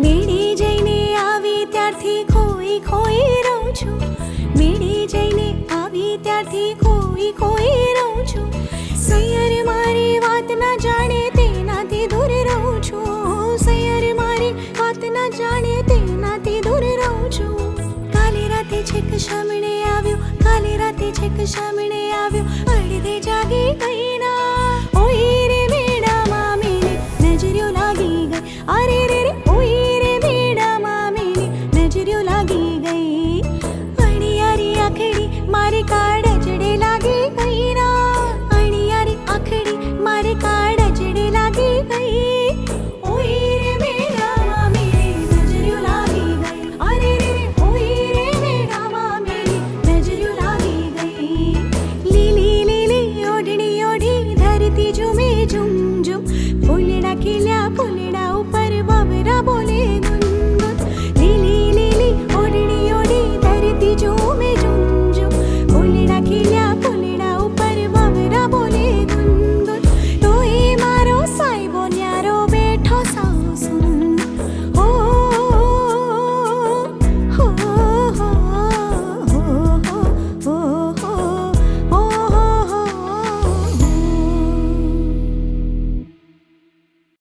મેળે જઈને આવી ત્યારથી ખોઈ ખોઈ રહું છું. મેળે જઈને આવી ત્યારથી ખોઈ ખોઈ રહું છું. સૈયર મારી વાત ના જાણે તેનાથી દૂર રહું છું. સૈયર મારી વાત ના જાણે તેનાથી દૂર રહું છું. કાલે રાતે છેક સામણે આવ્યો, કાલે રાતે છેક સામણે આવ્યો, અડધે જાગી ગઈ